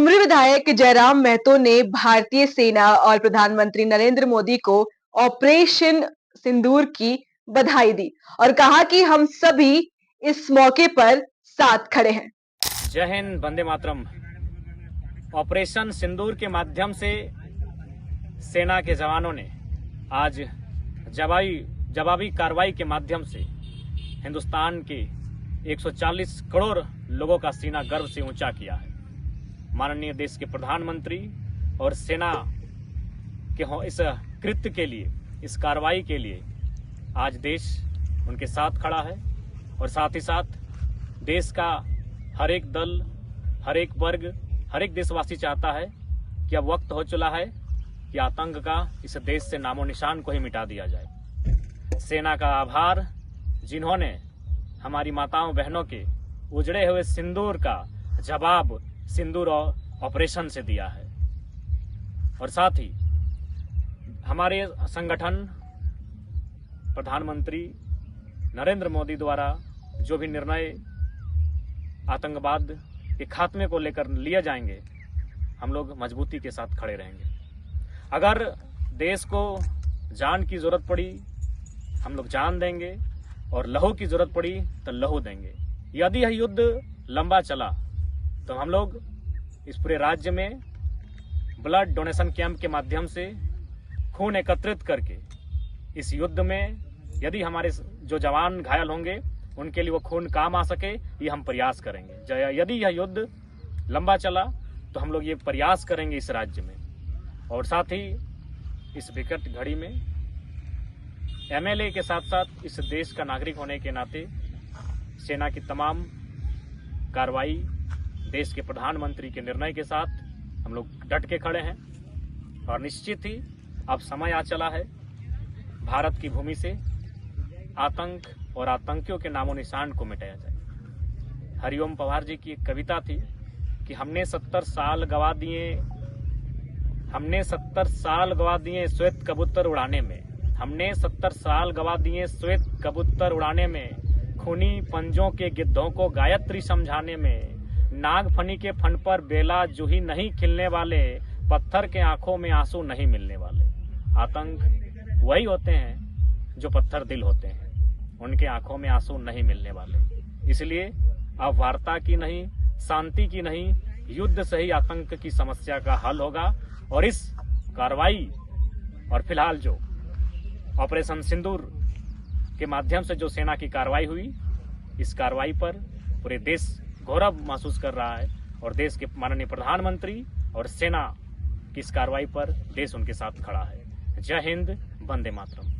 ठुमरी विधायक जयराम महतो ने भारतीय सेना और प्रधानमंत्री नरेंद्र मोदी को ऑपरेशन सिंदूर की बधाई दी और कहा कि हम सभी इस मौके पर साथ खड़े हैं। जय हिंद, वंदे मातरम। ऑपरेशन सिंदूर के माध्यम से सेना के जवानों ने आज जवाबी कार्रवाई के माध्यम से हिंदुस्तान के 140 करोड़ लोगों का सीना गर्व से ऊंचा किया है। माननीय देश के प्रधानमंत्री और सेना के इस कृत्य के लिए, इस कार्रवाई के लिए आज देश उनके साथ खड़ा है और साथ ही साथ देश का हर एक दल, हर एक वर्ग, हर एक देशवासी चाहता है कि अब वक्त हो चला है कि आतंक का इस देश से नामो निशान को ही मिटा दिया जाए। सेना का आभार, जिन्होंने हमारी माताओं बहनों के उजड़े हुए सिंदूर का जवाब सिंदूर और ऑपरेशन से दिया है। और साथ ही हमारे संगठन प्रधानमंत्री नरेंद्र मोदी द्वारा जो भी निर्णय आतंकवाद के खात्मे को लेकर लिए जाएंगे, हम लोग मजबूती के साथ खड़े रहेंगे। अगर देश को जान की जरूरत पड़ी, हम लोग जान देंगे और लहू की जरूरत पड़ी तो लहू देंगे। यदि यह युद्ध लंबा चला तो हम लोग इस पूरे राज्य में ब्लड डोनेशन कैंप के माध्यम से खून एकत्रित करके इस युद्ध में यदि हमारे जो जवान घायल होंगे उनके लिए वो खून काम आ सके, ये हम प्रयास करेंगे। यदि यह युद्ध लंबा चला तो हम लोग ये प्रयास करेंगे इस राज्य में। और साथ ही इस विकट घड़ी में एमएलए के साथ साथ इस देश का नागरिक होने के नाते सेना की तमाम कार्रवाई देश के प्रधानमंत्री के निर्णय के साथ हम लोग डट के खड़े हैं। और निश्चित ही अब समय आ चला है भारत की भूमि से आतंक और आतंकियों के नामो निशान को मिटाया जाए। हरिओम पवार जी की एक कविता थी कि हमने 70 साल गवा दिए श्वेत कबूतर उड़ाने में, हमने 70 साल गवा दिए श्वेत कबूतर उड़ाने में, खूनी पंजों के गिद्धों को गायत्री समझाने में, नागफनी के फन पर बेला जूही नहीं खिलने वाले, पत्थर के आंखों में आंसू नहीं मिलने वाले। आतंक वही होते हैं जो पत्थर दिल होते हैं, उनके आंखों में आंसू नहीं मिलने वाले। इसलिए अब वार्ता की नहीं, शांति की नहीं, युद्ध से ही आतंक की समस्या का हल होगा। और इस कार्रवाई और फिलहाल जो ऑपरेशन सिंदूर के माध्यम से जो सेना की कार्रवाई हुई, इस कार्रवाई पर पूरे देश गौरव महसूस कर रहा है और देश के माननीय प्रधानमंत्री और सेना की इस कार्रवाई पर देश उनके साथ खड़ा है। जय हिंद, वंदे मातरम।